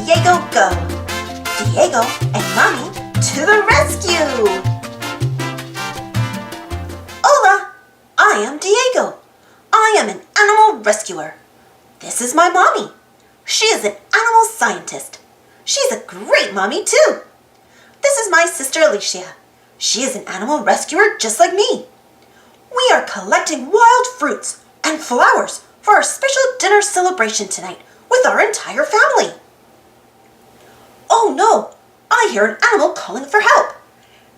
Diego go! Diego and Mommy to the rescue! Hola! I am Diego. I am an animal rescuer. This is my mommy. She is an animal scientist. She's a great mommy too. This is my sister Alicia. She is an animal rescuer just like me. We are collecting wild fruits and flowers for our special dinner celebration tonight with our entire family. Oh no! I hear an animal calling for help.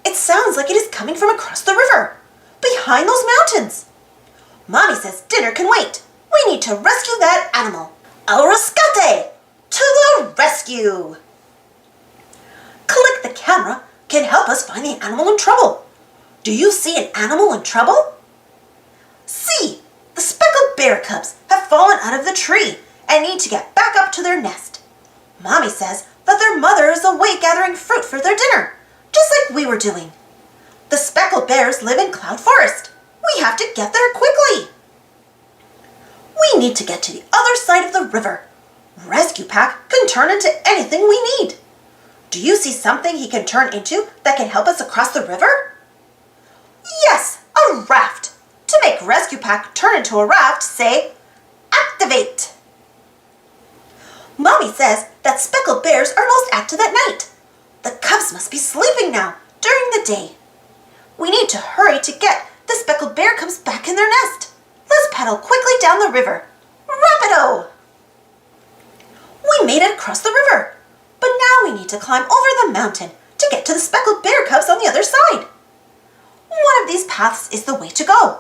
It sounds like it is coming from across the river, behind those mountains. Mommy says dinner can wait. We need to rescue that animal. Al rescate! To the rescue! Click the camera can help us find the animal in trouble. Do you see an animal in trouble? See, the speckled bear cubs have fallen out of the tree and need to get back up to their nest. Mommy says that their mother is away gathering fruit for their dinner, just like we were doing. The speckled bears live in Cloud Forest. We have to get there quickly. We need to get to the other side of the river. Rescue Pack can turn into anything we need. Do you see something he can turn into that can help us across the river? Yes, a raft. To make Rescue Pack turn into a raft, say, activate. Mommy says that speckled bears are most active at night. The cubs must be sleeping now during the day. We need to hurry to get the speckled bear cubs back in their nest. Let's paddle quickly down the river. Rapido! We made it across the river, but now we need to climb over the mountain to get to the speckled bear cubs on the other side. One of these paths is the way to go.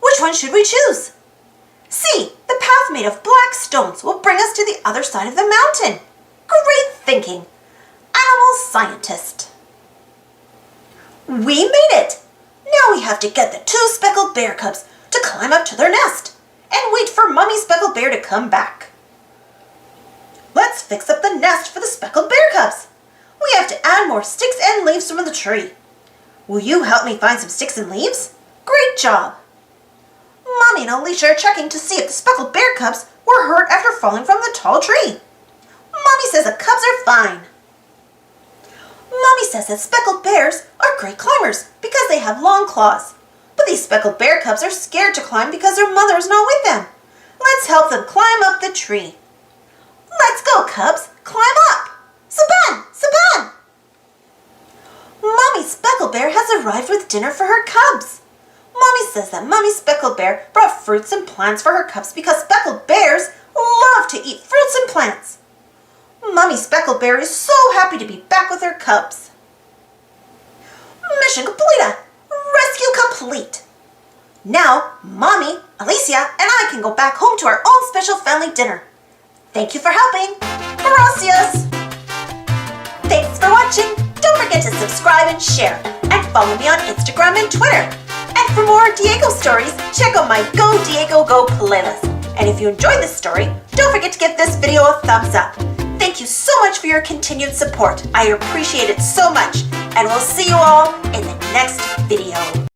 Which one should we choose? See, the path made of black stones will bring us to the other side of the mountain. Great thinking. Animal scientist. We made it! Now we have to get the two speckled bear cubs to climb up to their nest and wait for Mommy Speckled Bear to come back. Let's fix up the nest for the speckled bear cubs. We have to add more sticks and leaves from the tree. Will you help me find some sticks and leaves? Great job! Mommy and Alicia are checking to see if the speckled bear cubs were hurt after falling from the tall tree. Mommy says the cubs are fine. Mommy says that speckled bears are great climbers because they have long claws. But these speckled bear cubs are scared to climb because their mother is not with them. Let's help them climb up the tree. Let's go, cubs. Climb up. Saban! Saban! Mommy Speckled Bear has arrived with dinner for her cubs. Mommy says that Mommy Speckled Bear brought fruits and plants for her cubs because speckled bears love to eat fruits and plants. Mommy Speckled Bear is so happy to be back with her cubs. Mission complete! Rescue complete! Now, Mommy, Alicia, and I can go back home to our own special family dinner. Thank you for helping. Gracias! Thanks for watching. Don't forget to subscribe and share. And follow me on Instagram and Twitter. And for more Diego stories, check out my Go Diego Go playlist. And if you enjoyed this story, don't forget to give this video a thumbs up. Thank you so much for your continued support. I appreciate it so much. And we'll see you all in the next video.